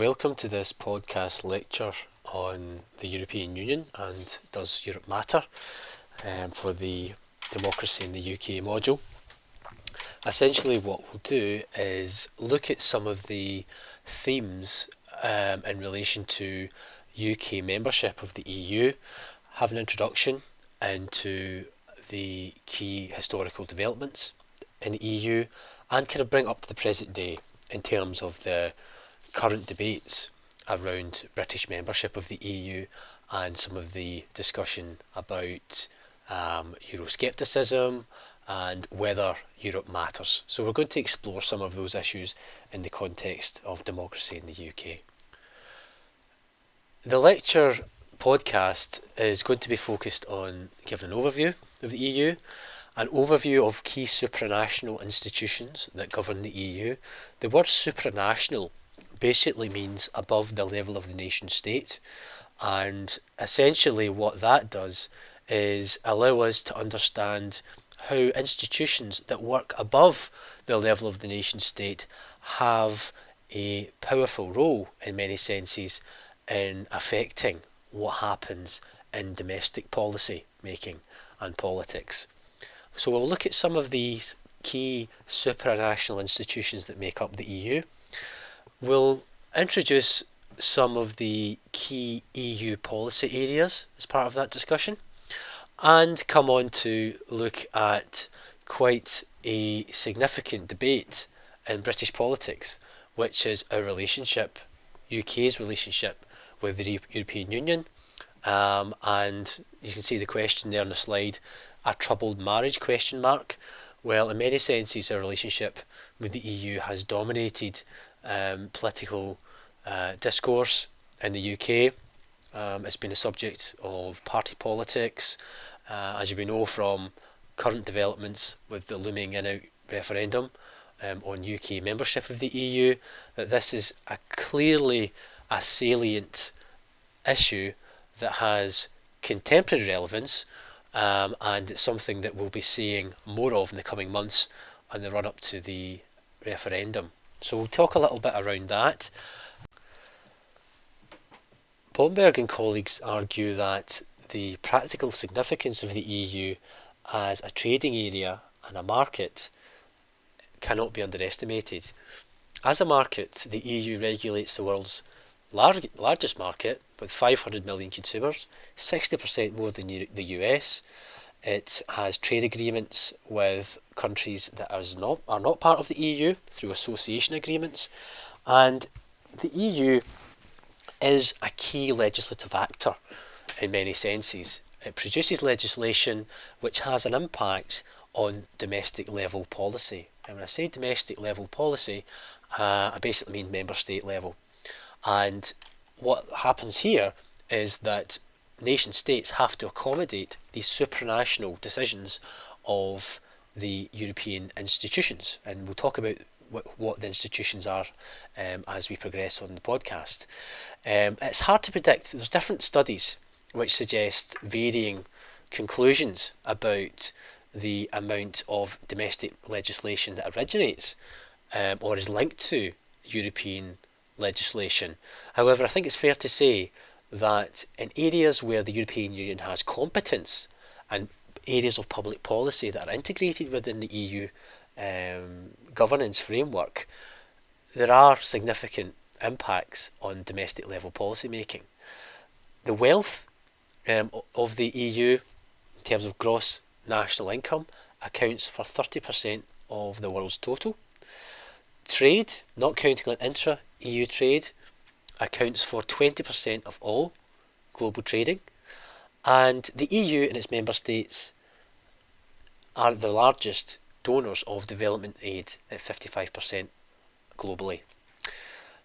Welcome to this podcast lecture on the European Union and Does Europe Matter for the Democracy in the UK module. Essentially what we'll do is look at some of the themes in relation to UK membership of the EU, have an introduction into the key historical developments in the EU and kind of bring up to the present day in terms of the current debates around British membership of the EU and some of the discussion about Euroscepticism and whether Europe matters. So we're going to explore some of those issues in the context of democracy in the UK. The lecture podcast is going to be focused on giving an overview of the EU, an overview of key supranational institutions that govern the EU. The word supranational basically means above the level of the nation state, and essentially what that does is allow us to understand how institutions that work above the level of the nation state have a powerful role in many senses in affecting what happens in domestic policy making and politics. So we'll look at some of these key supranational institutions that make up the EU. We'll introduce some of the key EU policy areas as part of that discussion and come on to look at quite a significant debate in British politics, which is our relationship, UK's relationship with the European Union. And you can see the question there on the slide, a troubled marriage question mark. Well, in many senses our relationship with the EU has dominated political discourse in the UK. It's been the subject of party politics, as you may know from current developments with the looming in-out referendum on UK membership of the EU, that this is clearly a salient issue that has contemporary relevance, and it's something that we'll be seeing more of in the coming months on the run-up to the referendum. So we'll talk a little bit around that. Bomberg and colleagues argue that the practical significance of the EU as a trading area and a market cannot be underestimated. As a market, the EU regulates the world's largest market with 500 million consumers, 60% more than the US. It has trade agreements with countries that are not part of the EU through association agreements, and the EU is a key legislative actor in many senses. It produces legislation which has an impact on domestic level policy. And when I say domestic level policy, I basically mean member state level. And what happens here is that nation states have to accommodate these supranational decisions of the European institutions, and we'll talk about what the institutions are as we progress on the podcast. It's hard to predict. There's different studies which suggest varying conclusions about the amount of domestic legislation that originates or is linked to European legislation. However, I think it's fair to say that in areas where the European Union has competence and areas of public policy that are integrated within the EU governance framework, there are significant impacts on domestic level policy making. The wealth of the EU in terms of gross national income accounts for 30% of the world's total. Trade, not counting on intra-EU trade, accounts for 20% of all global trading, and the EU and its member states are the largest donors of development aid at 55% globally.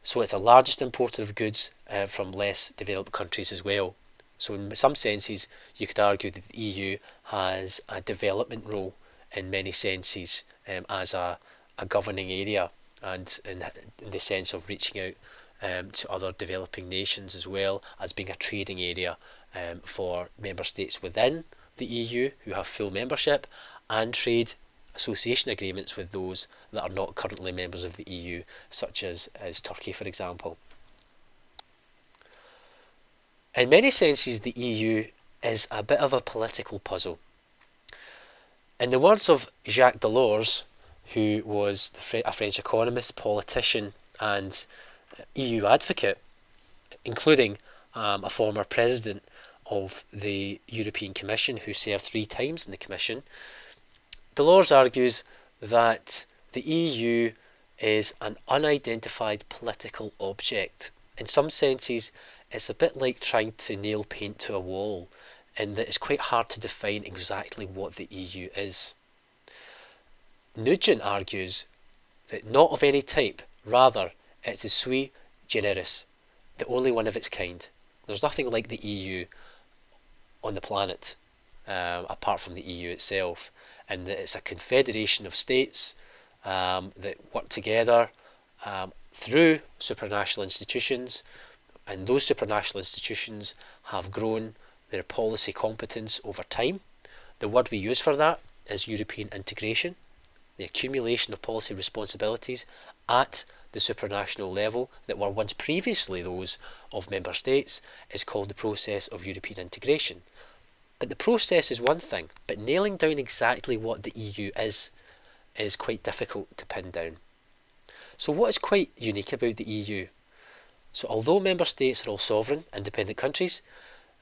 So it's the largest importer of goods from less developed countries as well. So in some senses you could argue that the EU has a development role in many senses as a governing area, and in the sense of reaching out to other developing nations, as well as being a trading area for member states within the EU who have full membership, and trade association agreements with those that are not currently members of the EU, such as Turkey, for example. In many senses, the EU is a bit of a political puzzle. In the words of Jacques Delors, who was a French economist, politician, and EU advocate, including a former president of the European Commission who served 3 times in the Commission, Delors argues that the EU is an unidentified political object. In some senses, it's a bit like trying to nail paint to a wall, in that it's quite hard to define exactly what the EU is. Nugent argues that not of any type, rather it's a sui generis, the only one of its kind. There's nothing like the EU on the planet, apart from the EU itself, and that it's a confederation of states that work together through supranational institutions, and those supranational institutions have grown their policy competence over time. The word we use for that is European integration. The accumulation of policy responsibilities at the supranational level that were once previously those of member states is called the process of European integration. But the process is one thing, but nailing down exactly what the EU is quite difficult to pin down. So what is quite unique about the EU? So although member states are all sovereign, independent countries,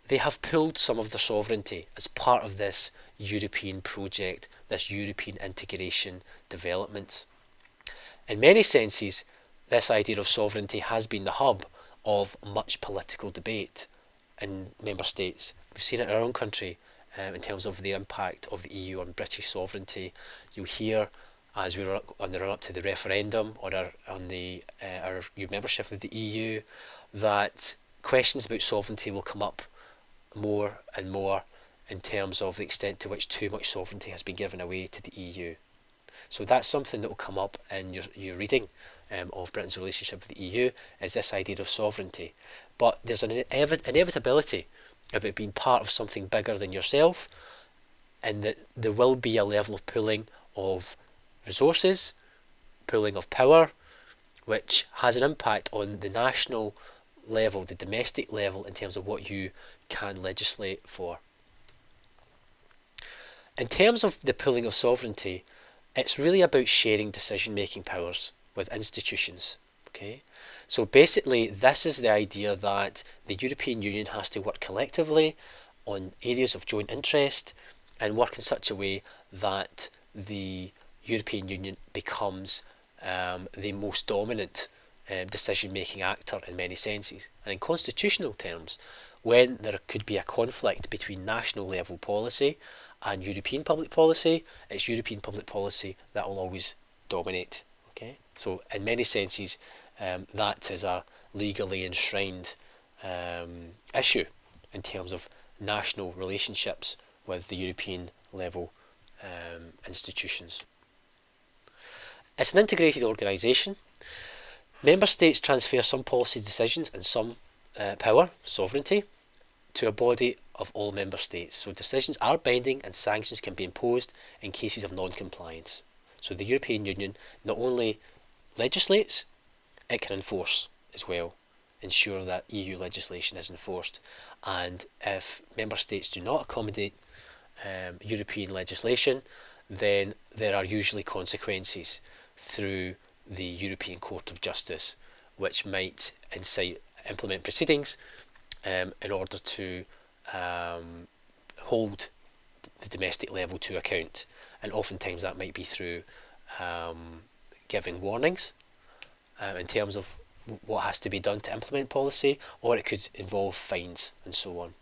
they have pooled some of their sovereignty as part of this European project, this European integration development. In many senses, this idea of sovereignty has been the hub of much political debate in member states. We've seen it in our own country in terms of the impact of the EU on British sovereignty. You'll hear, as we were on the run-up to the referendum or our EU membership of the EU, that questions about sovereignty will come up more and more in terms of the extent to which too much sovereignty has been given away to the EU. So that's something that will come up in your reading of Britain's relationship with the EU, is this idea of sovereignty. But there's an inevitability of it being part of something bigger than yourself, and that there will be a level of pooling of resources, pooling of power, which has an impact on the national level, the domestic level, in terms of what you can legislate for. In terms of the pooling of sovereignty, it's really about sharing decision-making powers with institutions. Okay, so basically this is the idea that the European Union has to work collectively on areas of joint interest and work in such a way that the European Union becomes the most dominant decision-making actor in many senses. And in constitutional terms, when there could be a conflict between national level policy and European public policy, it's European public policy that will always dominate. Okay, so in many senses, that is a legally enshrined issue in terms of national relationships with the European level institutions. It's an integrated organisation. Member states transfer some policy decisions and some power, sovereignty, to a body of all member states. So decisions are binding and sanctions can be imposed in cases of non-compliance. So the European Union not only legislates, it can enforce as well, ensure that EU legislation is enforced. And if member states do not accommodate European legislation, then there are usually consequences through the European Court of Justice, which might implement proceedings in order to hold the domestic level to account. And oftentimes that might be through giving warnings in terms of what has to be done to implement policy, or it could involve fines and so on.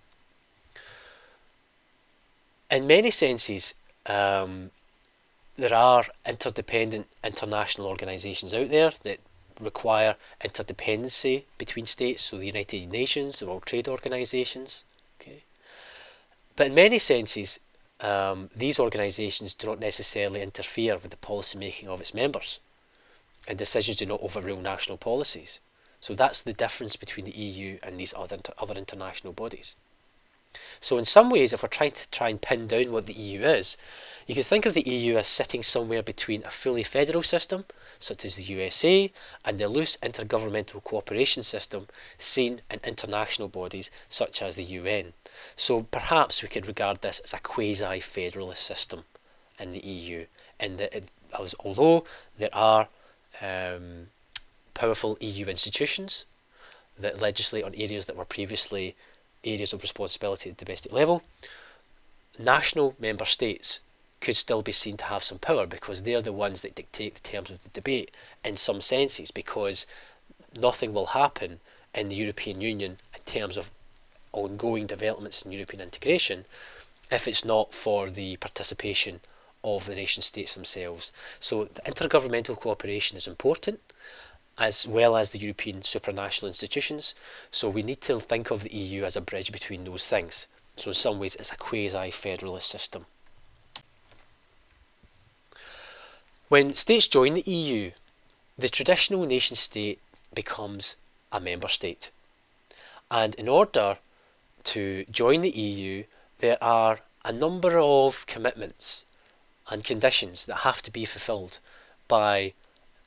In many senses, there are interdependent international organisations out there that require interdependency between states, so the United Nations, the World Trade Organisations. Okay, but in many senses, these organisations do not necessarily interfere with the policy making of its members, and decisions do not overrule national policies. So that's the difference between the EU and these other international bodies. So in some ways, if we're trying to pin down what the EU is, you can think of the EU as sitting somewhere between a fully federal system, such as the USA, and the loose intergovernmental cooperation system seen in international bodies such as the UN. So perhaps we could regard this as a quasi-federalist system in the EU, in that although there are powerful EU institutions that legislate on areas that were previously areas of responsibility at the domestic level, national member states could still be seen to have some power because they're the ones that dictate the terms of the debate in some senses, because nothing will happen in the European Union in terms of ongoing developments in European integration if it's not for the participation of the nation states themselves. So the intergovernmental cooperation is important, as well as the European supranational institutions. So we need to think of the EU as a bridge between those things. So in some ways it's a quasi-federalist system. When states join the EU, the traditional nation state becomes a member state. And in order to join the EU, there are a number of commitments and conditions that have to be fulfilled by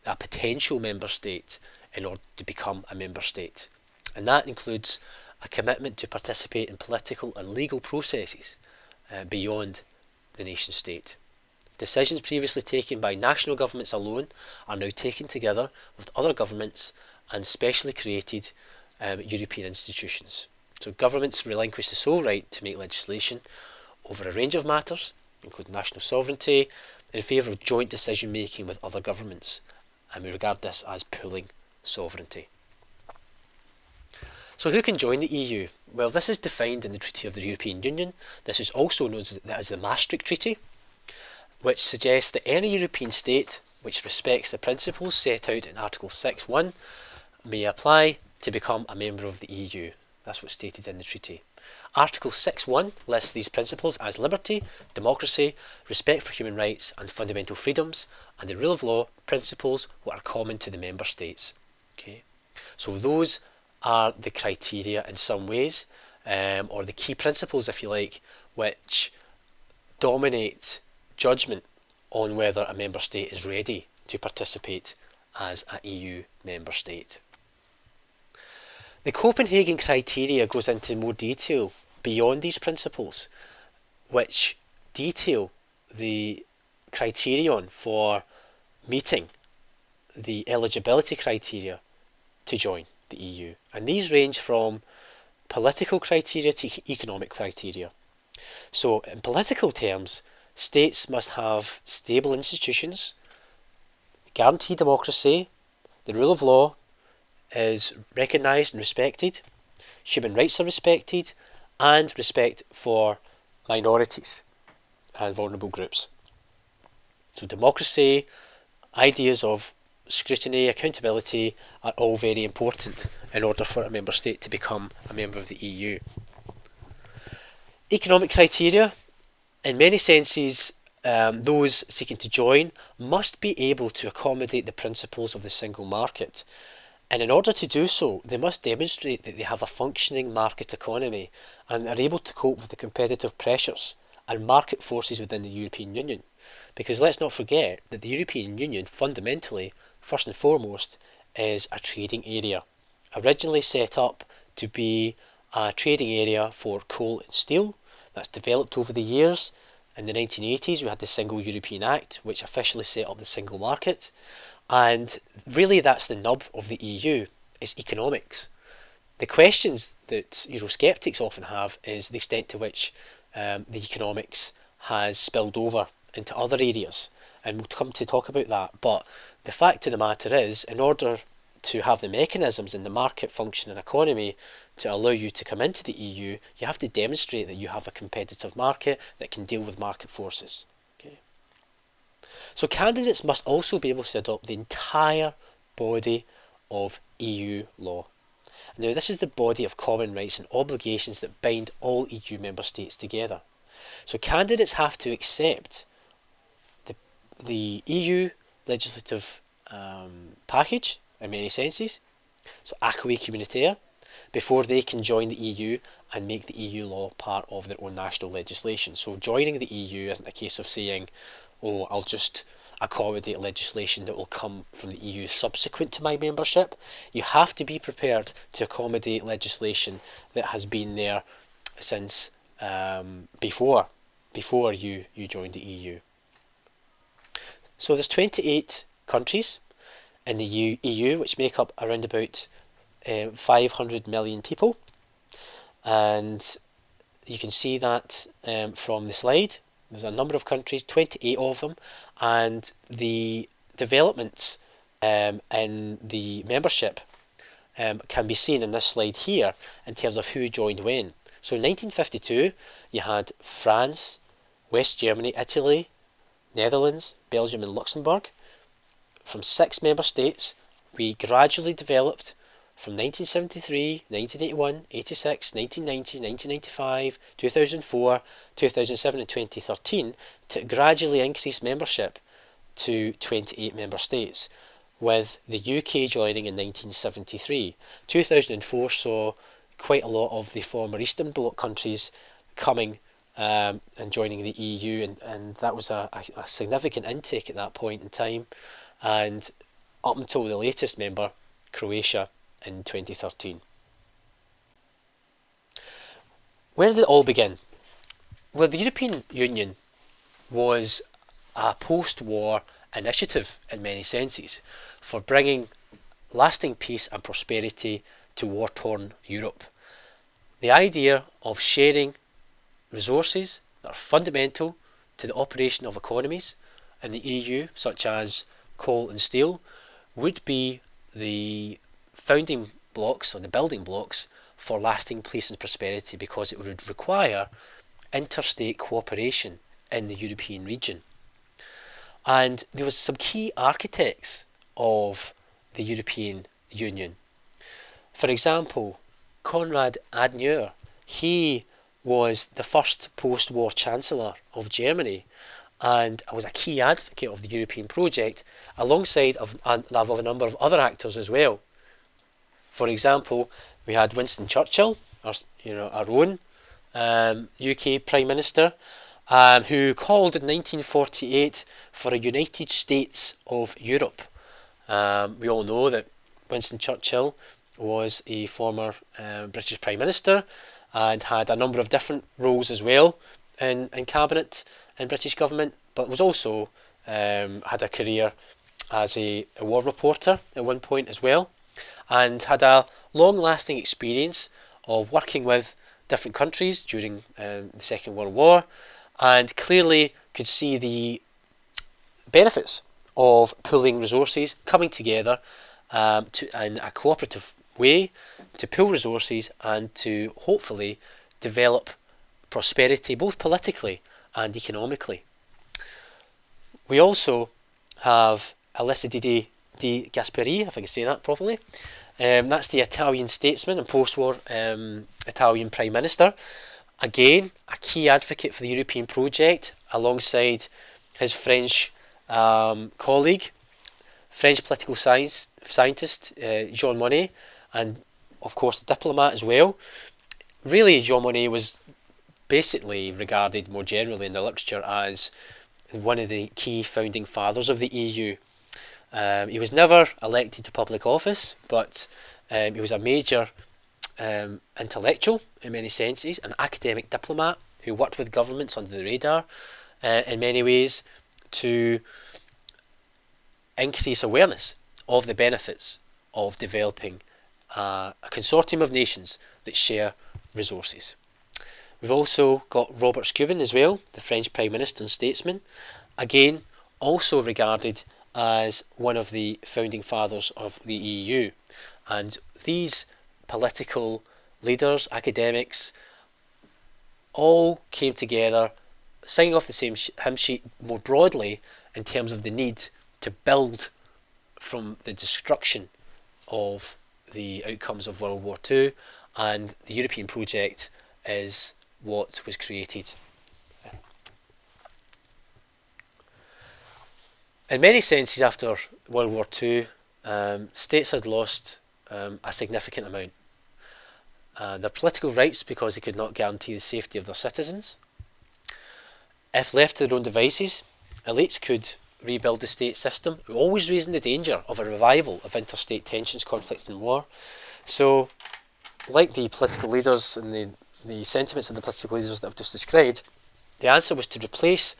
a potential member state in order to become a member state. And that includes a commitment to participate in political and legal processes beyond the nation state. Decisions previously taken by national governments alone are now taken together with other governments and specially created European institutions. So governments relinquish the sole right to make legislation over a range of matters, including national sovereignty, in favour of joint decision making with other governments, and we regard this as pooling sovereignty. So who can join the EU? Well, this is defined in the Treaty of the European Union. This is also known as the Maastricht Treaty, which suggests that any European state which respects the principles set out in Article 6.1 may apply to become a member of the EU. That's what's stated in the treaty. Article 6.1 lists these principles as liberty, democracy, respect for human rights and fundamental freedoms, and the rule of law principles what are common to the member states. Okay, so those are the criteria in some ways, or the key principles, if you like, which dominate judgment on whether a member state is ready to participate as an EU member state. The Copenhagen criteria goes into more detail beyond these principles, which detail the criterion for meeting the eligibility criteria to join the EU. And these range from political criteria to economic criteria. So in political terms, states must have stable institutions, guaranteed democracy, the rule of law is recognised and respected, human rights are respected, and respect for minorities and vulnerable groups. So democracy, ideas of scrutiny, accountability are all very important in order for a member state to become a member of the EU. Economic criteria, in many senses, those seeking to join must be able to accommodate the principles of the single market. And in order to do so, they must demonstrate that they have a functioning market economy and are able to cope with the competitive pressures and market forces within the European Union. Because let's not forget that the European Union fundamentally, first and foremost, is a trading area. Originally set up to be a trading area for coal and steel. That's developed over the years. In the 1980s, we had the Single European Act, which officially set up the single market. And really that's the nub of the EU, is economics. The questions that Eurosceptics often have is the extent to which the economics has spilled over into other areas. And we'll come to talk about that. But the fact of the matter is, in order to have the mechanisms in the market functioning economy to allow you to come into the EU, you have to demonstrate that you have a competitive market that can deal with market forces. Okay. So candidates must also be able to adopt the entire body of EU law. Now this is the body of common rights and obligations that bind all EU member states together. So candidates have to accept the EU legislative package in many senses, so acquis communautaire, before they can join the EU and make the EU law part of their own national legislation. So joining the EU isn't a case of saying, oh, I'll just accommodate legislation that will come from the EU subsequent to my membership. You have to be prepared to accommodate legislation that has been there since before you joined the EU. So there's 28 countries in the EU, which make up around about 500 million people, and you can see that from the slide. There's a number of countries, 28 of them, and the developments in the membership can be seen in this slide here in terms of who joined when. So in 1952 you had France, West Germany, Italy, Netherlands, Belgium and Luxembourg. From 6 member states, we gradually developed from 1973, 1981, 86, 1990, 1995, 2004, 2007 and 2013 to gradually increase membership to 28 member states, with the UK joining in 1973. 2004 saw quite a lot of the former Eastern Bloc countries coming and joining the EU, and that was a significant intake at that point in time, and up until the latest member, Croatia, in 2013. Where did it all begin? Well, the European Union was a post-war initiative in many senses for bringing lasting peace and prosperity to war-torn Europe. The idea of sharing resources that are fundamental to the operation of economies in the EU, such as coal and steel, would be the founding blocks or the building blocks for lasting peace and prosperity, because it would require interstate cooperation in the European region. And there was some key architects of the European Union. For example, Konrad Adenauer, he was the first post-war Chancellor of Germany and was a key advocate of the European project, alongside of a number of other actors as well. For example, we had Winston Churchill, our own UK Prime Minister, who called in 1948 for a United States of Europe. We all know that Winston Churchill was a former British Prime Minister and had a number of different roles as well in cabinet and British government, but was also had a career as a war reporter at one point as well, and had a long-lasting experience of working with different countries during the Second World War, and clearly could see the benefits of pooling resources, coming together in a cooperative way to pool resources and to hopefully develop prosperity both politically and economically. We also have Alcide de Gasperi, if I can say that properly. That's the Italian statesman and post-war Italian Prime Minister. Again, a key advocate for the European project, alongside his French colleague, French political scientist Jean Monnet, and of course the diplomat as well. Really, Jean Monnet was basically regarded more generally in the literature as one of the key founding fathers of the EU. He was never elected to public office, but he was a major intellectual in many senses, an academic diplomat who worked with governments under the radar in many ways to increase awareness of the benefits of developing a consortium of nations that share resources. We've also got Robert Scuben as well, the French Prime Minister and statesman, again also regarded as one of the founding fathers of the EU. And these political leaders, academics, all came together singing off the same hymn sheet more broadly in terms of the need to build from the destruction of the outcomes of World War II, and the European project is what was created. In many senses, after World War II, states had lost a significant amount. their political rights because they could not guarantee the safety of their citizens. If left to their own devices, elites could rebuild the state system, always raising the danger of a revival of interstate tensions, conflicts and war. So, like the political leaders and the sentiments of the political leaders that I've just described, the answer was to replace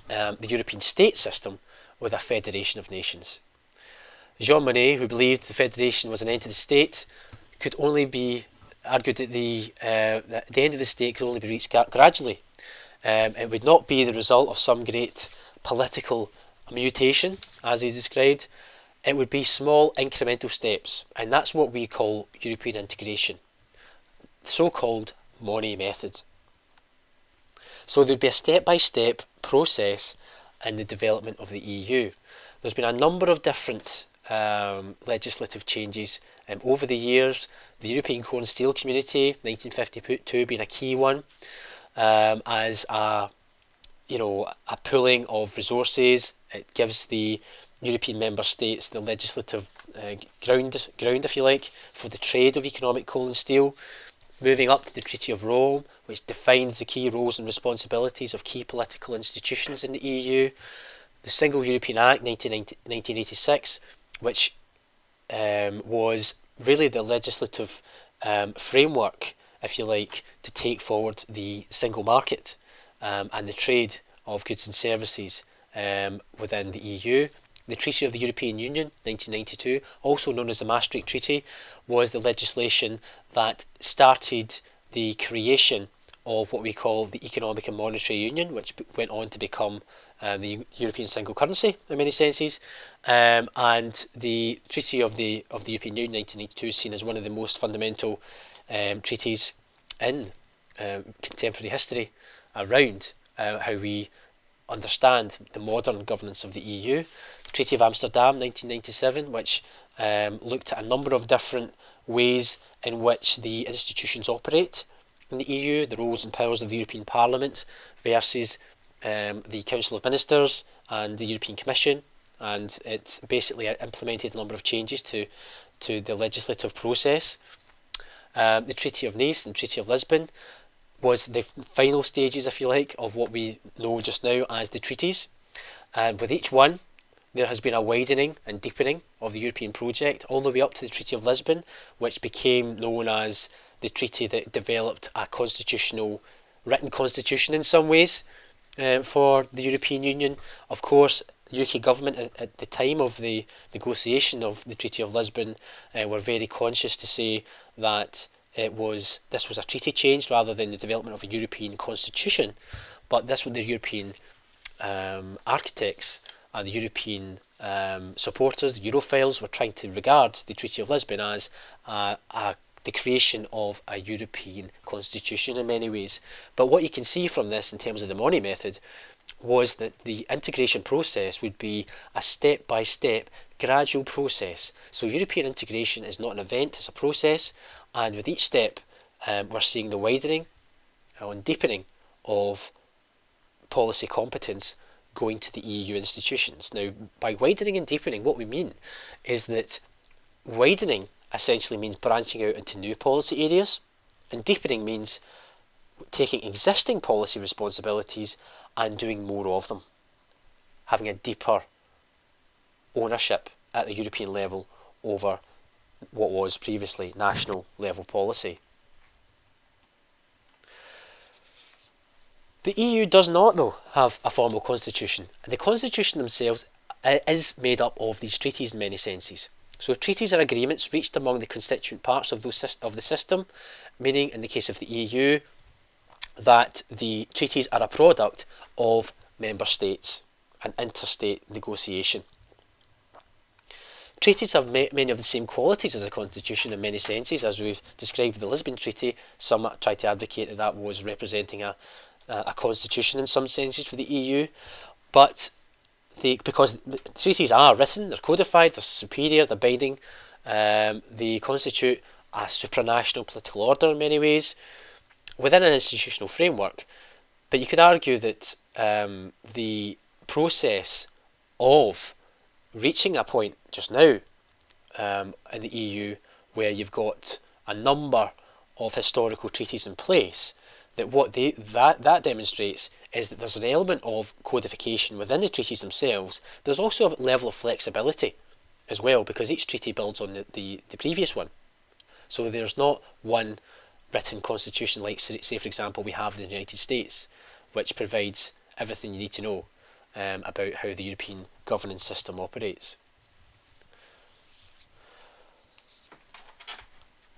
the European state system with a federation of nations. Jean Monnet, who believed the federation was an end to the state, could only be argued that the end of the state could only be reached gradually. It would not be the result of some great political mutation, as he described. It would be small incremental steps, and that's what we call European integration, the so-called Monnet method. So there'd be a step-by-step process in the development of the EU. There's been a number of different legislative changes over the years. The European Core and Steel Community, 1952, being a key one, as a pooling of resources. It gives the European member states the legislative ground, if you like, for the trade of economic coal and steel. Moving up to the Treaty of Rome, which defines the key roles and responsibilities of key political institutions in the EU. The Single European Act, 1986, which was really the legislative framework, if you like, to take forward the single market and the trade of goods and services within the EU. The Treaty of the European Union, 1992, also known as the Maastricht Treaty, was the legislation that started the creation of what we call the Economic and Monetary Union, which went on to become the European single currency in many senses. And the Treaty of the European Union, 1992, is seen as one of the most fundamental treaties in contemporary history around how we understand the modern governance of the EU. The Treaty of Amsterdam, 1997, which looked at a number of different ways in which the institutions operate in the EU, the roles and powers of the European Parliament versus the Council of Ministers and the European Commission, and it basically implemented a number of changes to the legislative process. The Treaty of Nice and Treaty of Lisbon was the final stages, if you like, of what we know just now as the treaties. And with each one, there has been a widening and deepening of the European project, all the way up to the Treaty of Lisbon, which became known as the treaty that developed a written constitution in some ways for the European Union. Of course, the UK government at the time of the negotiation of the Treaty of Lisbon were very conscious to say that this was a treaty change rather than the development of a European constitution, but this was the European architects and the European supporters, the Europhiles, were trying to regard the Treaty of Lisbon as the creation of a European constitution in many ways. But what you can see from this in terms of the Monnet method was that the integration process would be a step-by-step gradual process. So European integration is not an event, it's a process, and with each step we're seeing the widening and deepening of policy competence going to the EU institutions. Now, by widening and deepening, what we mean is that widening essentially means branching out into new policy areas, and deepening means taking existing policy responsibilities and doing more of them, having a deeper ownership at the European level over what was previously national level policy. The EU does not, though, have a formal constitution. The constitution themselves is made up of these treaties in many senses. So treaties are agreements reached among the constituent parts of the system, meaning in the case of the EU that the treaties are a product of member states and interstate negotiation. Treaties have many of the same qualities as a constitution in many senses, as we've described with the Lisbon Treaty. Some try to advocate that was representing a constitution in some senses for the EU, but because the treaties are written, they're codified, they're superior, they're binding, they constitute a supranational political order in many ways within an institutional framework. But you could argue that the process of reaching a point just now in the EU where you've got a number of historical treaties in place, that demonstrates is that there's an element of codification within the treaties themselves. There's also a level of flexibility as well, because each treaty builds on the previous one. So there's not one written constitution like, say for example, we have in the United States, which provides everything you need to know about how the European governance system operates.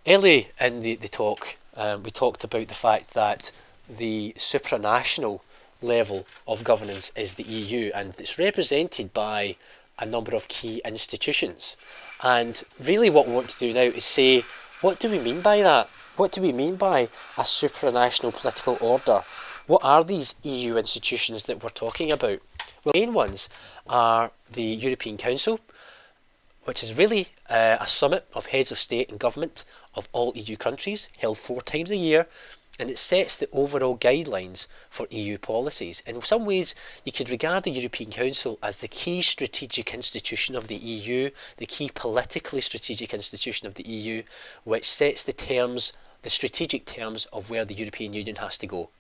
Early in the talk, we talked about the fact that the supranational level of governance is the EU, and it's represented by a number of key institutions. And really what we want to do now is say, what do we mean by that? What do we mean by a supranational political order? What are these EU institutions that we're talking about? Well, the main ones are the European Council, which is really a summit of heads of state and government of all EU countries, held 4 times a year, and it sets the overall guidelines for EU policies. In some ways, you could regard the European Council as the key strategic institution of the EU, the key politically strategic institution of the EU, which sets the terms, the strategic terms of where the European Union has to go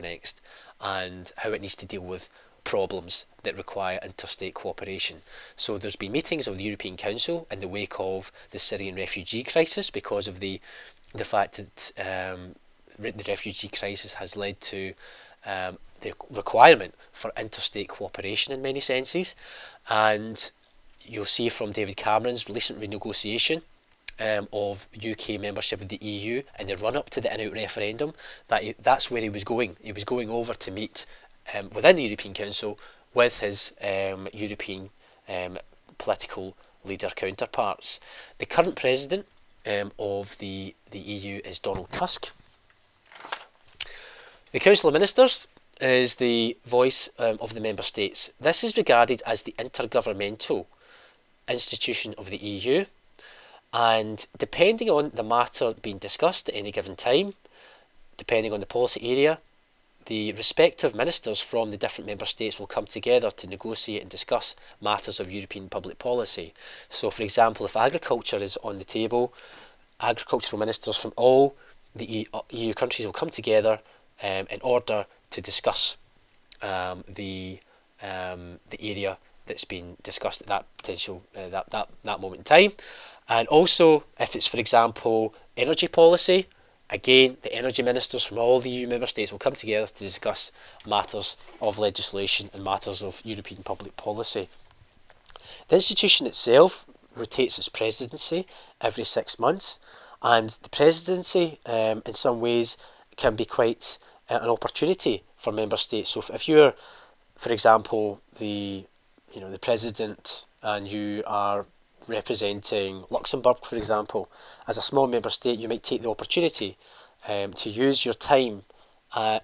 next, and how it needs to deal with problems that require interstate cooperation. So there's been meetings of the European Council in the wake of the Syrian refugee crisis, because of the fact that the refugee crisis has led to the requirement for interstate cooperation in many senses. And you'll see from David Cameron's recent renegotiation of UK membership of the EU in the run-up to the in-out referendum, that's where he was going. He was going over to meet within the European Council with his European political leader counterparts. The current president of the EU is Donald Tusk. The Council of Ministers is the voice of the member states. This is regarded as the intergovernmental institution of the EU, and depending on the matter being discussed at any given time, depending on the policy area, the respective ministers from the different member states will come together to negotiate and discuss matters of European public policy. So, for example, if agriculture is on the table, agricultural ministers from all the EU countries will come together in order to discuss the area that's been discussed at that potential that moment in time. And also, if it's, for example, energy policy, again, the energy ministers from all the EU member states will come together to discuss matters of legislation and matters of European public policy. The institution itself rotates its presidency every 6 months, and the presidency, in some ways, can be quite an opportunity for member states. So if you're, for example, the president, and you are representing Luxembourg, for example, as a small member state, you might take the opportunity to use your time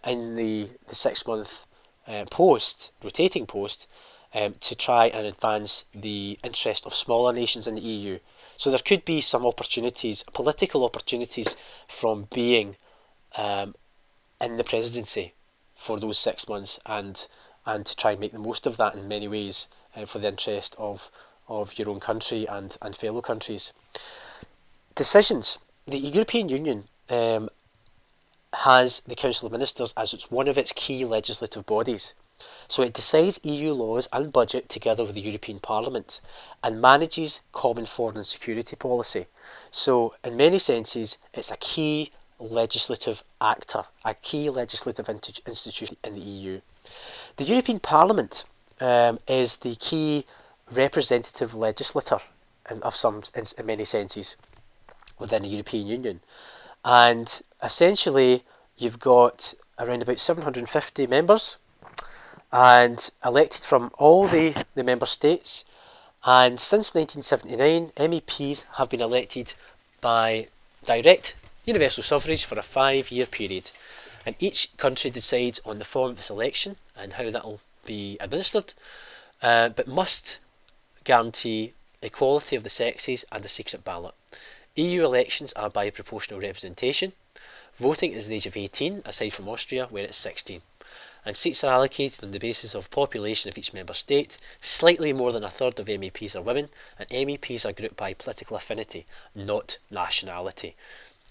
in the 6-month rotating post, to try and advance the interest of smaller nations in the EU. So there could be some opportunities, political opportunities, from being in the presidency for those 6 months, and to try and make the most of that in many ways for the interest of your own country and fellow countries. Decisions. The European Union has the Council of Ministers as one of its key legislative bodies. So it decides EU laws and budget together with the European Parliament, and manages common foreign and security policy. So in many senses, it's a key legislative actor, a key legislative institution in the EU. The European Parliament is the key representative legislator in many senses within the European Union, and essentially you've got around about 750 members, and elected from all the member states. And since 1979, MEPs have been elected by direct universal suffrage for a 5-year period, and each country decides on the form of its election and how that will be administered, but must guarantee equality of the sexes and a secret ballot. EU elections are by proportional representation. Voting is the age of 18, aside from Austria, where it's 16. and seats are allocated on the basis of population of each member state. Slightly more than a third of MEPs are women, and MEPs are grouped by political affinity, not nationality.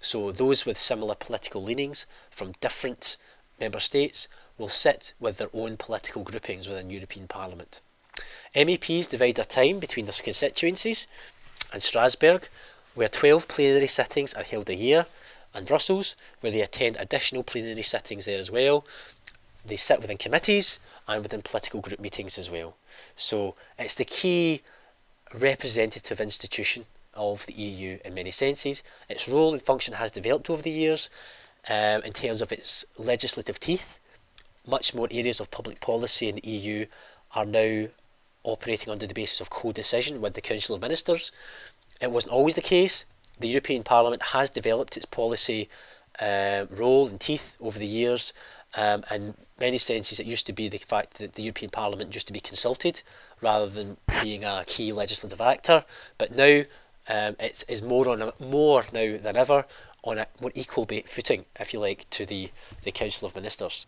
So those with similar political leanings from different member states will sit with their own political groupings within European Parliament. MEPs divide their time between their constituencies and Strasbourg, where 12 plenary sittings are held a year, and Brussels, where they attend additional plenary sittings there as well. They sit within committees and within political group meetings as well. So it's the key representative institution of the EU in many senses. Its role and function has developed over the years in terms of its legislative teeth. Much more areas of public policy in the EU are now operating under the basis of co-decision with the Council of Ministers. It wasn't always the case. The European Parliament has developed its policy role and teeth over the years. In many senses, it used to be the fact that the European Parliament used to be consulted rather than being a key legislative actor. But now it is more now than ever on a more equal footing, if you like, to the Council of Ministers.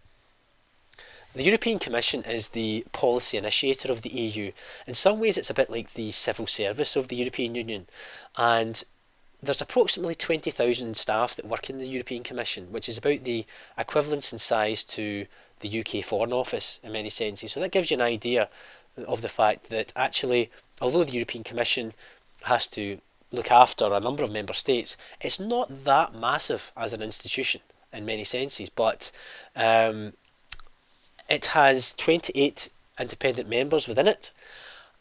The European Commission is the policy initiator of the EU. In some ways, it's a bit like the civil service of the European Union, and there's approximately 20,000 staff that work in the European Commission, which is about the equivalence in size to the UK Foreign Office in many senses. So that gives you an idea of the fact that actually, although the European Commission has to look after a number of member states, it's not that massive as an institution in many senses, but it has 28 independent members within it,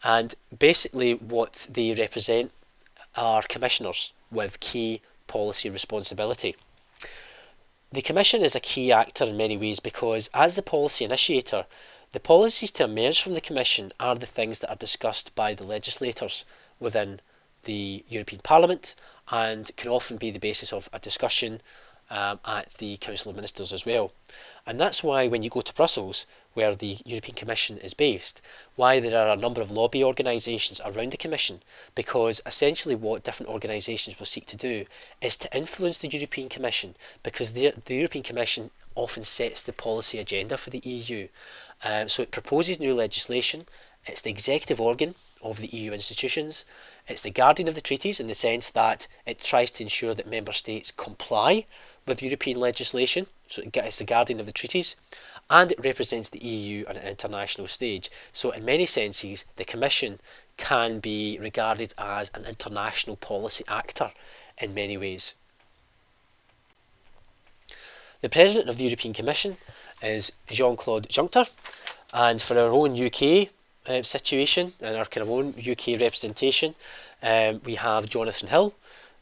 and basically what they represent are commissioners with key policy responsibility. The Commission is a key actor in many ways because, as the policy initiator, the policies to emerge from the Commission are the things that are discussed by the legislators within the European Parliament and can often be the basis of a discussion at the Council of Ministers as well. And that's why when you go to Brussels, where the European Commission is based, why there are a number of lobby organisations around the Commission, because essentially what different organisations will seek to do is to influence the European Commission, because the European Commission often sets the policy agenda for the EU. So it proposes new legislation, it's the executive organ of the EU institutions, it's the guardian of the treaties in the sense that it tries to ensure that member states comply with European legislation, so it's the guardian of the treaties, and it represents the EU on an international stage. So in many senses, the Commission can be regarded as an international policy actor in many ways. The President of the European Commission is Jean-Claude Juncker, and for our own UK situation and our kind of own UK representation, we have Jonathan Hill,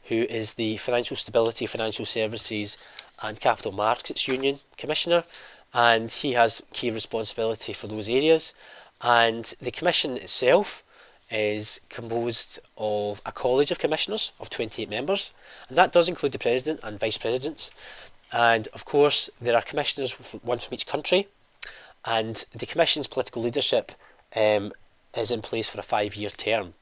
who is the Financial Stability, Financial Services and Capital Markets Union Commissioner, and he has key responsibility for those areas. And the Commission itself is composed of a college of commissioners of 28 members, and that does include the President and Vice Presidents. And of course there are commissioners, one from each country, and the Commission's political leadership is in place for a 5-year term.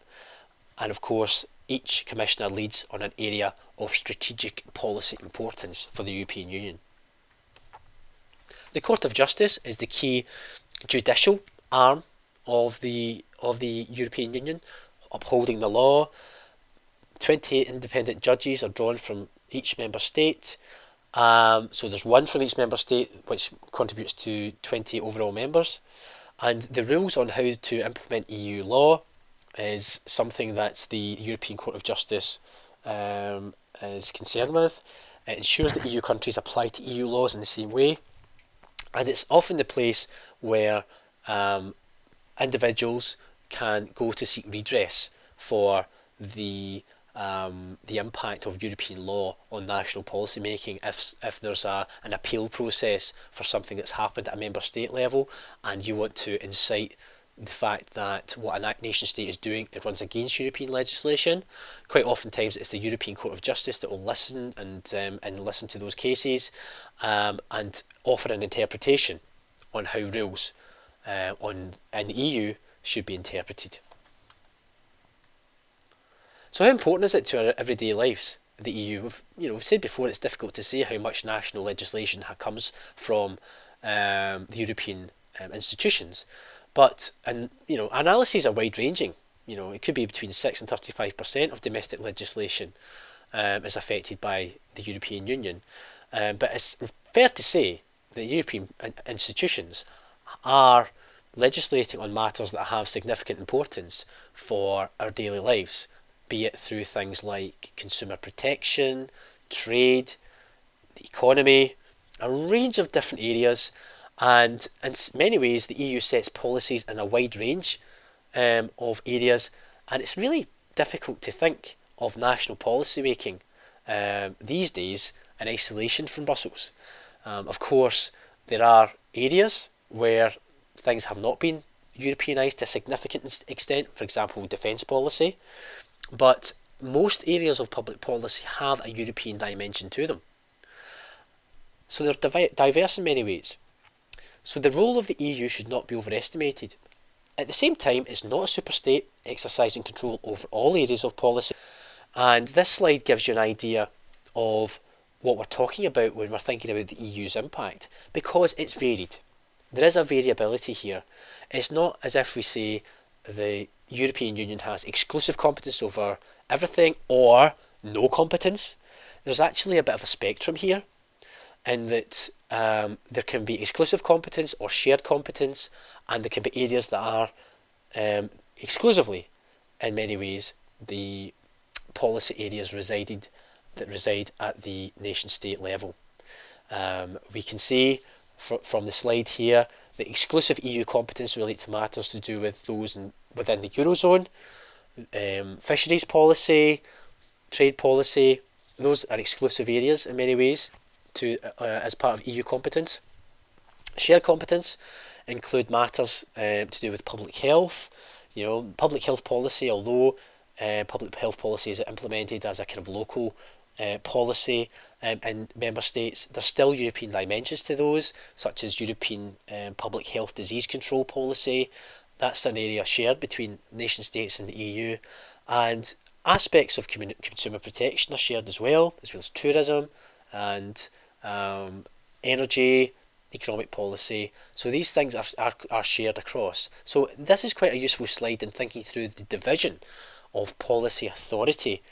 And of course each Commissioner leads on an area of strategic policy importance for the European Union. The Court of Justice is the key judicial arm of the European Union, upholding the law. 28 independent judges are drawn from each member state. So there's one from each member state, which contributes to 20 overall members. And the rules on how to implement EU law is something that the European Court of Justice is concerned with. It ensures that EU countries apply to EU laws in the same way, and it's often the place where individuals can go to seek redress for the impact of European law on national policy making if there's an appeal process for something that's happened at a member state level and you want to incite the fact that what a nation state is doing, it runs against European legislation. Quite oftentimes it's the European Court of Justice that will listen and listen to those cases and offer an interpretation on how rules in the EU should be interpreted. So how important is it to our everyday lives, the EU? We've said before it's difficult to say how much national legislation comes from the European institutions. But analyses are wide ranging. It could be between 6 and 35% of domestic legislation is affected by the European Union. But it's fair to say that European institutions are legislating on matters that have significant importance for our daily lives, be it through things like consumer protection, trade, the economy, a range of different areas. And in many ways, the EU sets policies in a wide range of areas, and it's really difficult to think of national policy making these days in isolation from Brussels. Of course, there are areas where things have not been Europeanised to a significant extent, for example, defence policy, but most areas of public policy have a European dimension to them. So they're diverse in many ways. So the role of the EU should not be overestimated. At the same time, it's not a superstate exercising control over all areas of policy. And this slide gives you an idea of what we're talking about when we're thinking about the EU's impact, because it's varied. There is a variability here. It's not as if we say the European Union has exclusive competence over everything or no competence. There's actually a bit of a spectrum here, in that there can be exclusive competence or shared competence, and there can be areas that are exclusively, in many ways, the policy areas that reside at the nation-state level. We can see from the slide here that exclusive EU competence relate to matters to do with those within the Eurozone, fisheries policy, trade policy. Those are exclusive areas in many ways as part of EU competence. Shared competence include matters to do with public health. Public health policy, although public health policy is implemented as a kind of local policy in member states, there's still European dimensions to those, such as European public health disease control policy. That's an area shared between nation states and the EU, and aspects of consumer protection are shared as well as tourism and energy, economic policy. So these things are shared across. So this is quite a useful slide in thinking through the division of policy authority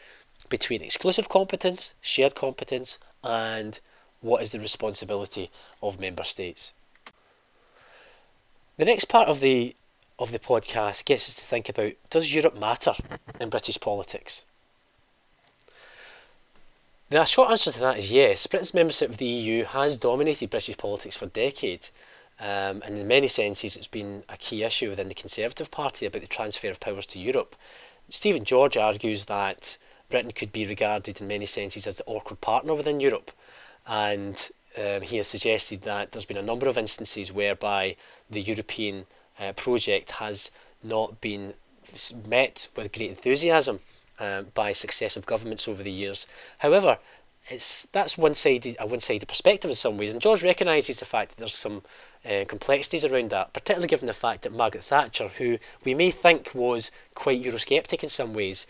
between exclusive competence, shared competence, and what is the responsibility of member states. The next part of the podcast gets us to think about, does Europe matter in British politics? The short answer to that is yes. Britain's membership of the EU has dominated British politics for decades, and in many senses it's been a key issue within the Conservative Party about the transfer of powers to Europe. Stephen George argues that Britain could be regarded in many senses as the awkward partner within Europe, and he has suggested that there's been a number of instances whereby the European project has not been met with great enthusiasm by successive governments over the years. However, that's a one-sided perspective in some ways, and George recognises the fact that there's some complexities around that, particularly given the fact that Margaret Thatcher, who we may think was quite Eurosceptic in some ways,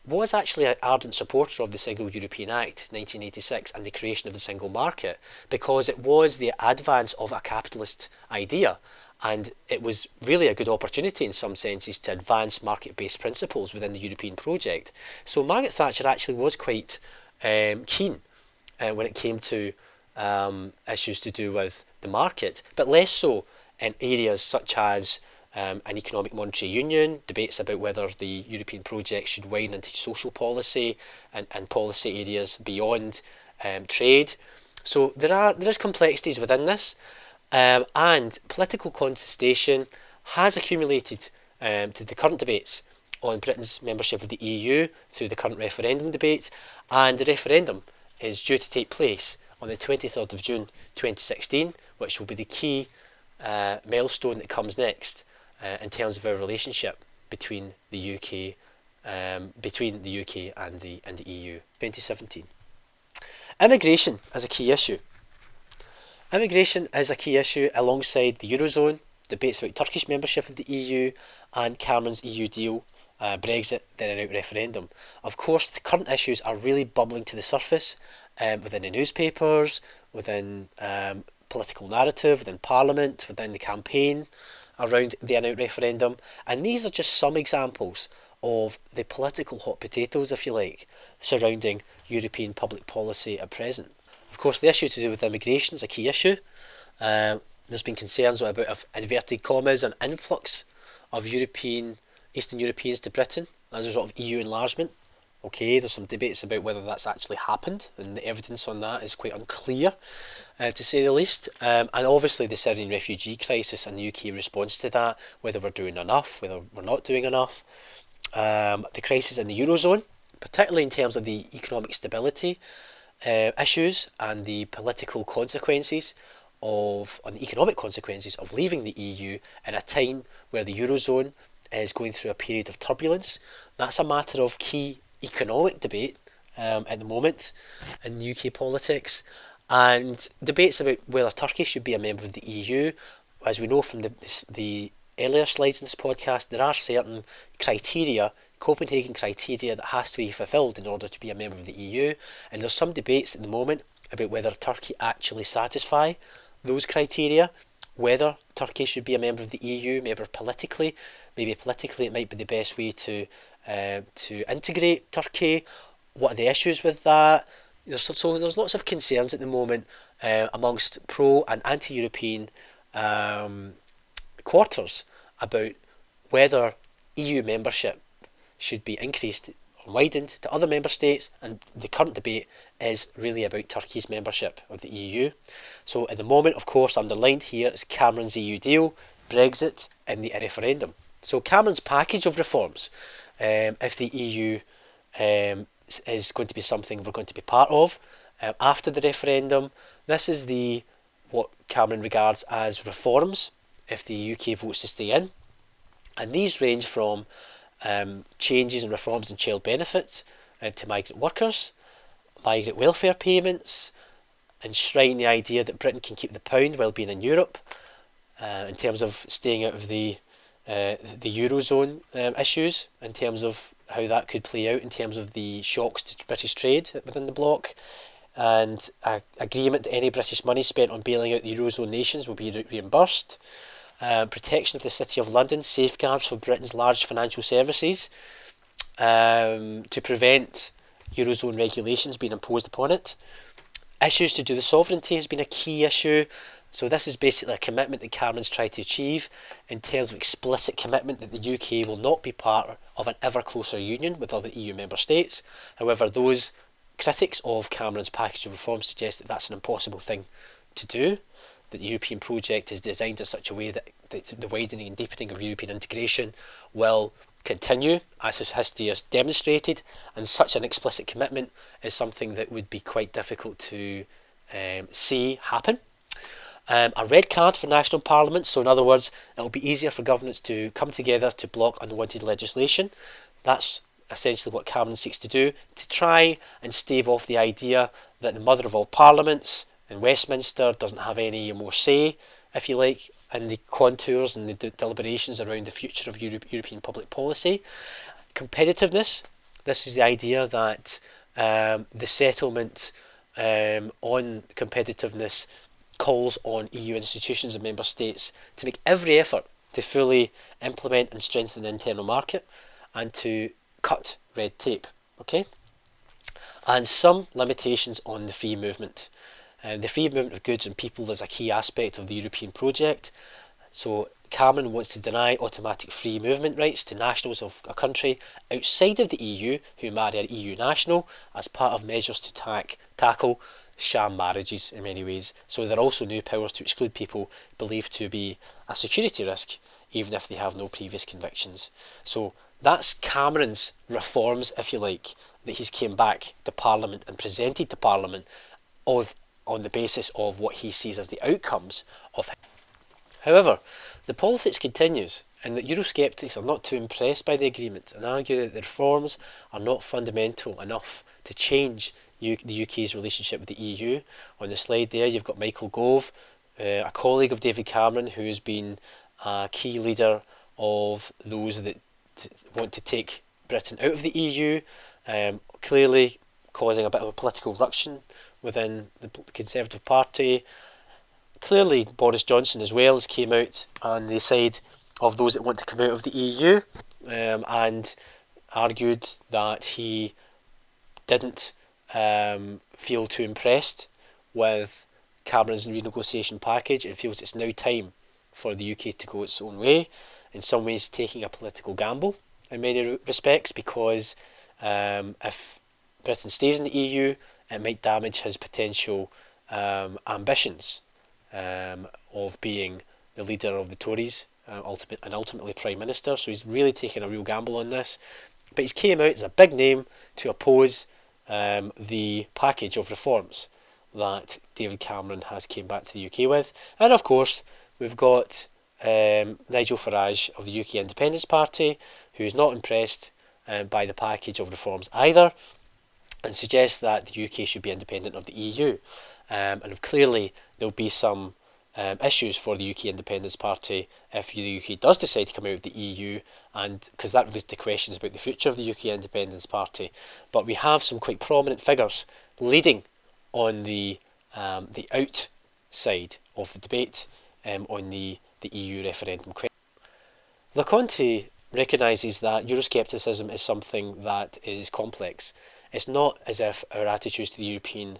was actually an ardent supporter of the Single European Act 1986 and the creation of the single market, because it was the advance of a capitalist idea, and it was really a good opportunity in some senses to advance market-based principles within the European project. So Margaret Thatcher actually was quite keen when it came to issues to do with the market, but less so in areas such as an economic monetary union, debates about whether the European project should widen into social policy and policy areas beyond trade. So there is complexities within this, and political contestation has accumulated to the current debates on Britain's membership of the EU through the current referendum debate, and the referendum is due to take place on the 23rd of June 2016, which will be the key milestone that comes next in terms of our relationship between the UK and the EU. 2017. Immigration is a key issue. Immigration is a key issue alongside the Eurozone, debates about Turkish membership of the EU, and Cameron's EU deal, Brexit, then an out referendum. Of course, the current issues are really bubbling to the surface within the newspapers, within political narrative within Parliament, within the campaign around the in-out referendum. And these are just some examples of the political hot potatoes, if you like, surrounding European public policy at present. Of course, the issue to do with immigration is a key issue. There's been concerns about, inverted commas, an influx of Eastern Europeans to Britain as a result of EU enlargement. Okay, there's some debates about whether that's actually happened, and the evidence on that is quite unclear, to say the least. And obviously the Syrian refugee crisis and the UK response to that, whether we're doing enough, whether we're not doing enough. The crisis in the Eurozone, particularly in terms of the economic stability issues and the political consequences and the economic consequences of leaving the EU in a time where the Eurozone is going through a period of turbulence. That's a matter of key economic debate at the moment in UK politics, and debates about whether Turkey should be a member of the EU. As we know from the earlier slides in this podcast, there are certain criteria, Copenhagen criteria, that has to be fulfilled in order to be a member of the EU, and there's some debates at the moment about whether Turkey actually satisfy those criteria, whether Turkey should be a member of the EU, maybe politically it might be the best way to integrate Turkey. What are the issues with that? So there's lots of concerns at the moment amongst pro and anti-European quarters about whether EU membership should be increased or widened to other member states, and the current debate is really about Turkey's membership of the EU. So at the moment, of course, underlined here is Cameron's EU deal, Brexit and the referendum. So Cameron's package of reforms, if the EU is going to be something we're going to be part of after the referendum, this is what Cameron regards as reforms if the UK votes to stay in, and these range from changes and reforms in child benefits to migrant workers, migrant welfare payments, enshrine the idea that Britain can keep the pound while being in Europe, in terms of staying out of the Eurozone issues, in terms of how that could play out in terms of the shocks to British trade within the bloc, and agreement that any British money spent on bailing out the Eurozone nations will be reimbursed, protection of the City of London, safeguards for Britain's large financial services to prevent Eurozone regulations being imposed upon it. Issues to do with sovereignty has been a key issue. So this is basically a commitment that Cameron's tried to achieve in terms of explicit commitment that the UK will not be part of an ever closer union with other EU member states. However, those critics of Cameron's package of reforms suggest that that's an impossible thing to do, that the European project is designed in such a way that the widening and deepening of European integration will continue, as his history has demonstrated, and such an explicit commitment is something that would be quite difficult to see happen. A red card for national parliaments, so in other words, it will be easier for governments to come together to block unwanted legislation. That's essentially what Cameron seeks to do, to try and stave off the idea that the mother of all parliaments in Westminster doesn't have any more say, if you like, in the contours and the deliberations around the future of European public policy. Competitiveness, this is the idea that the settlement on competitiveness calls on EU institutions and member states to make every effort to fully implement and strengthen the internal market and to cut red tape, okay? And some limitations on the free movement. The free movement of goods and people is a key aspect of the European project. So Cameron wants to deny automatic free movement rights to nationals of a country outside of the EU who marry an EU national as part of measures to tackle sham marriages in many ways. So there are also new powers to exclude people believed to be a security risk, even if they have no previous convictions. So that's Cameron's reforms, if you like, that he's came back to Parliament and presented to Parliament on the basis of what he sees as the outcomes of. However, the politics continues, and that Eurosceptics are not too impressed by the agreement and argue that the reforms are not fundamental enough to change the UK's relationship with the EU. On the slide there, you've got Michael Gove, a colleague of David Cameron, who has been a key leader of those that want to take Britain out of the EU, clearly causing a bit of a political ruction within the Conservative Party. Clearly, Boris Johnson as well has came out on the side of those that want to come out of the EU, and argued that he didn't feel too impressed with Cameron's renegotiation package and feels it's now time for the UK to go its own way, in some ways taking a political gamble in many respects, because if Britain stays in the EU, it might damage his potential ambitions of being the leader of the Tories and ultimately Prime Minister. So he's really taking a real gamble on this. But he's came out as a big name to oppose the package of reforms that David Cameron has came back to the UK with. And of course, we've got Nigel Farage of the UK Independence Party, who is not impressed by the package of reforms either, and suggests that the UK should be independent of the EU. And clearly there'll be some issues for the UK Independence Party if the UK does decide to come out of the EU, and because that leads to questions about the future of the UK Independence Party. But we have some quite prominent figures leading on the out side of the debate on the EU referendum question. Leconte recognises that Euroscepticism is something that is complex. It's not as if our attitudes to the European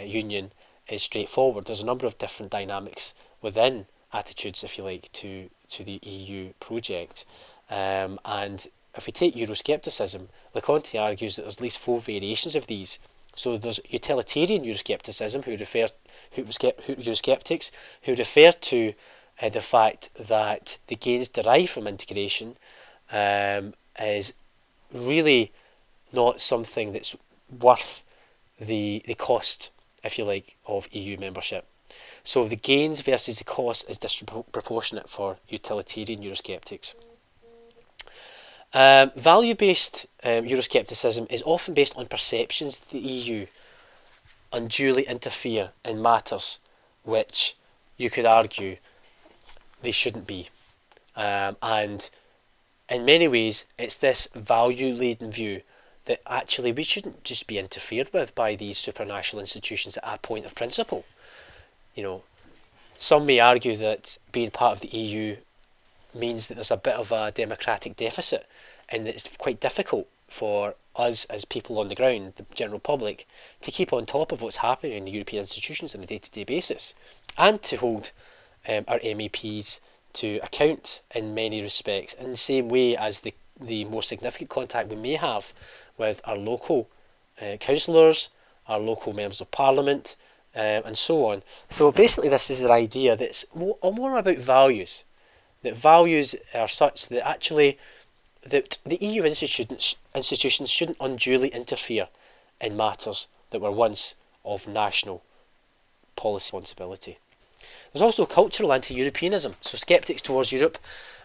Union is straightforward. There's a number of different dynamics within attitudes, if you like, to the EU project. And if we take Euroscepticism, Leconte argues that there's at least 4 variations of these. So there's utilitarian Euroscepticism, Eurosceptics who refer to the fact that the gains derived from integration is really not something that's worth the cost, if you like, of EU membership. So the gains versus the cost is disproportionate for utilitarian Eurosceptics. Value-based Euroscepticism is often based on perceptions that the EU unduly interfere in matters which you could argue they shouldn't be. And in many ways, it's this value-laden view that actually we shouldn't just be interfered with by these supranational institutions at a point of principle. You know, some may argue that being part of the EU means that there's a bit of a democratic deficit, and that it's quite difficult for us as people on the ground, the general public, to keep on top of what's happening in the European institutions on a day-to-day basis, and to hold our MEPs to account in many respects, in the same way as the more significant contact we may have with our local councillors, our local members of parliament, and so on. So basically this is an idea that's more about values, that values are such that actually that the EU institutions shouldn't unduly interfere in matters that were once of national policy responsibility. There's also cultural anti-Europeanism. So sceptics towards Europe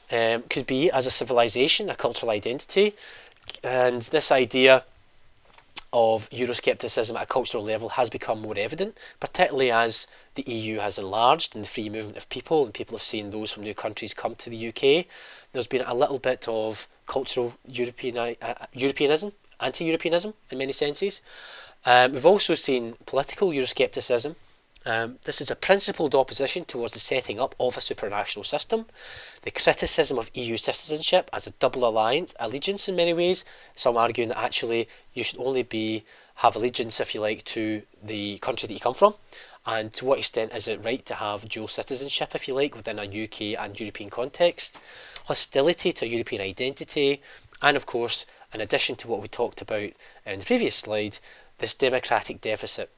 could be as a civilization, a cultural identity, and this idea of Euroscepticism at a cultural level has become more evident, particularly as the EU has enlarged and the free movement of people, and people have seen those from new countries come to the UK. There's been a little bit of cultural Europeanism, anti-Europeanism in many senses. We've also seen political Euroscepticism. This is a principled opposition towards the setting up of a supranational system, the criticism of EU citizenship as a double allegiance in many ways, some arguing that actually you should only have allegiance, if you like, to the country that you come from, and to what extent is it right to have dual citizenship, if you like, within a UK and European context, hostility to a European identity, and of course, in addition to what we talked about in the previous slide, this democratic deficit.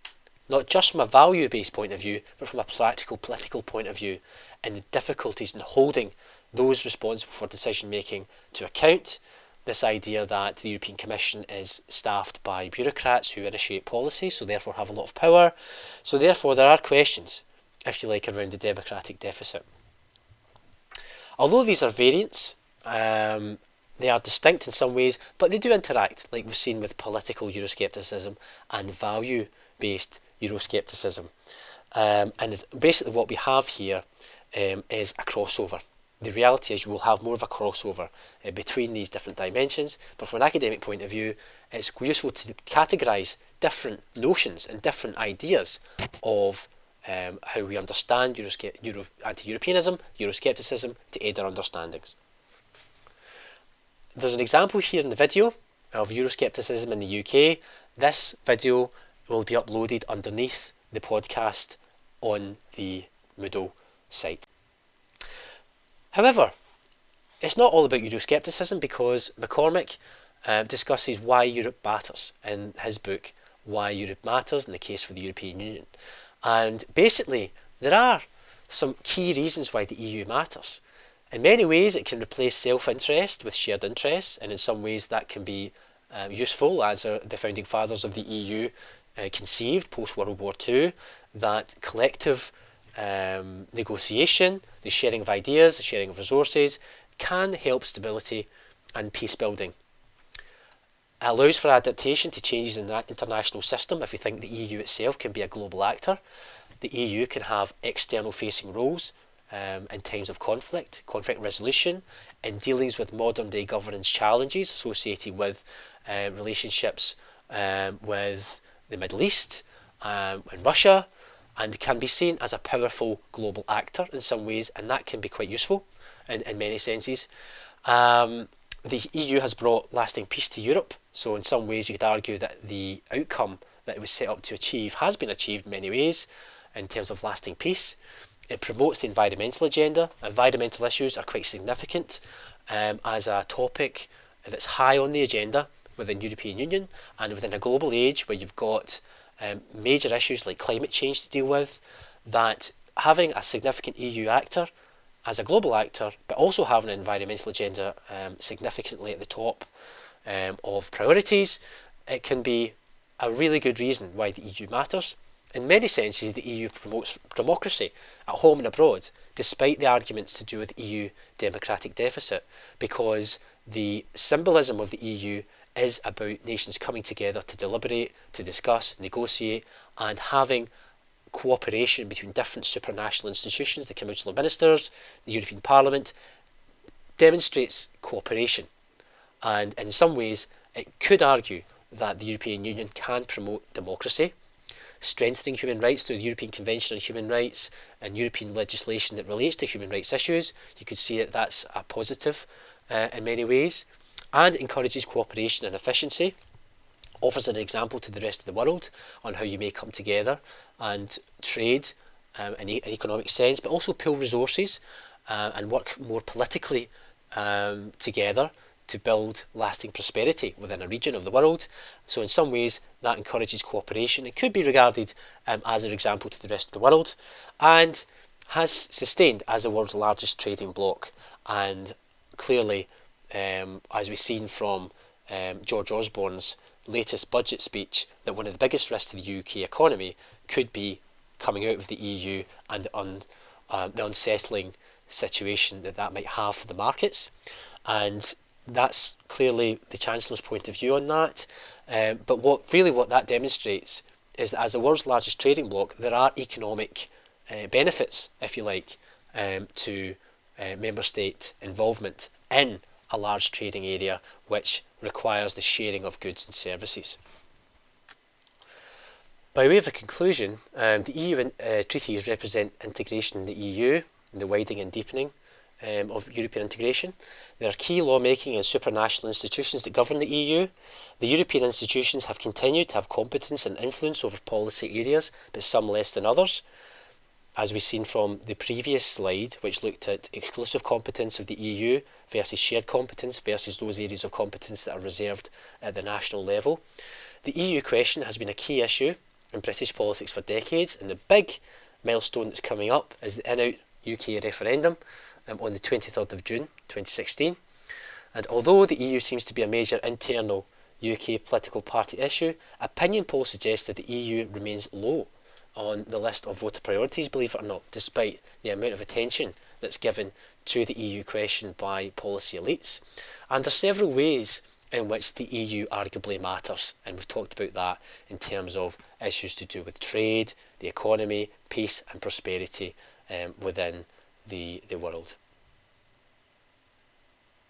Not just from a value-based point of view, but from a practical political point of view, and the difficulties in holding those responsible for decision-making to account. This idea that the European Commission is staffed by bureaucrats who initiate policy, so therefore have a lot of power. So therefore there are questions, if you like, around the democratic deficit. Although these are variants, they are distinct in some ways, but they do interact, like we've seen with political Euroscepticism and value-based Euroscepticism. And basically what we have here is a crossover. The reality is you will have more of a crossover between these different dimensions, but from an academic point of view, it's useful to categorise different notions and different ideas of how we understand anti-Europeanism, Euroscepticism, to aid our understandings. There's an example here in the video of Euroscepticism in the UK. This video will be uploaded underneath the podcast on the Moodle site. However, it's not all about Euroscepticism, because McCormick discusses why Europe matters in his book, Why Europe Matters in the Case for the European Union. And basically, there are some key reasons why the EU matters. In many ways, it can replace self-interest with shared interests, and in some ways that can be useful, as the founding fathers of the EU conceived post-World War II, that collective negotiation, the sharing of ideas, the sharing of resources, can help stability and peace building. It allows for adaptation to changes in that international system. If you think the EU itself can be a global actor, the EU can have external facing roles in times of conflict resolution, in dealings with modern day governance challenges associated with relationships with the Middle East and Russia, and can be seen as a powerful global actor in some ways, and that can be quite useful in many senses. The EU has brought lasting peace to Europe, so in some ways you could argue that the outcome that it was set up to achieve has been achieved in many ways in terms of lasting peace. It promotes the environmental agenda. Environmental issues are quite significant as a topic that's high on the agenda within the European Union, and within a global age where you've got major issues like climate change to deal with, that having a significant EU actor as a global actor, but also having an environmental agenda significantly at the top of priorities, it can be a really good reason why the EU matters. In many senses, the EU promotes democracy at home and abroad, despite the arguments to do with EU democratic deficit, because the symbolism of the EU is about nations coming together to deliberate, to discuss, negotiate, and having cooperation between different supranational institutions. The Council of Ministers, the European Parliament, demonstrates cooperation, and in some ways it could argue that the European Union can promote democracy, strengthening human rights through the European Convention on Human Rights and European legislation that relates to human rights issues. You could see that that's a positive in many ways, and encourages cooperation and efficiency, offers an example to the rest of the world on how you may come together and trade in an economic sense, but also pool resources and work more politically together to build lasting prosperity within a region of the world. So in some ways that encourages cooperation. It could be regarded as an example to the rest of the world, and has sustained as the world's largest trading bloc. And clearly, as we've seen from George Osborne's latest budget speech, that one of the biggest risks to the UK economy could be coming out of the EU and the unsettling situation that might have for the markets. And that's clearly the Chancellor's point of view on that. But what that demonstrates is that as the world's largest trading bloc, there are economic benefits, if you like, to member state involvement in a large trading area which requires the sharing of goods and services. By way of a conclusion, the EU treaties represent integration in the EU and the widening and deepening of European integration. There are key lawmaking and supranational institutions that govern the EU. The European institutions have continued to have competence and influence over policy areas, but some less than others. As we've seen from the previous slide, which looked at exclusive competence of the EU versus shared competence versus those areas of competence that are reserved at the national level. The EU question has been a key issue in British politics for decades, and the big milestone that's coming up is the In-Out UK referendum on the 23rd of June 2016. And although the EU seems to be a major internal UK political party issue, opinion polls suggest that the EU remains low on the list of voter priorities, believe it or not, despite the amount of attention that's given to the EU question by policy elites. And there are several ways in which the EU arguably matters, and we've talked about that in terms of issues to do with trade, the economy, peace and prosperity within the world.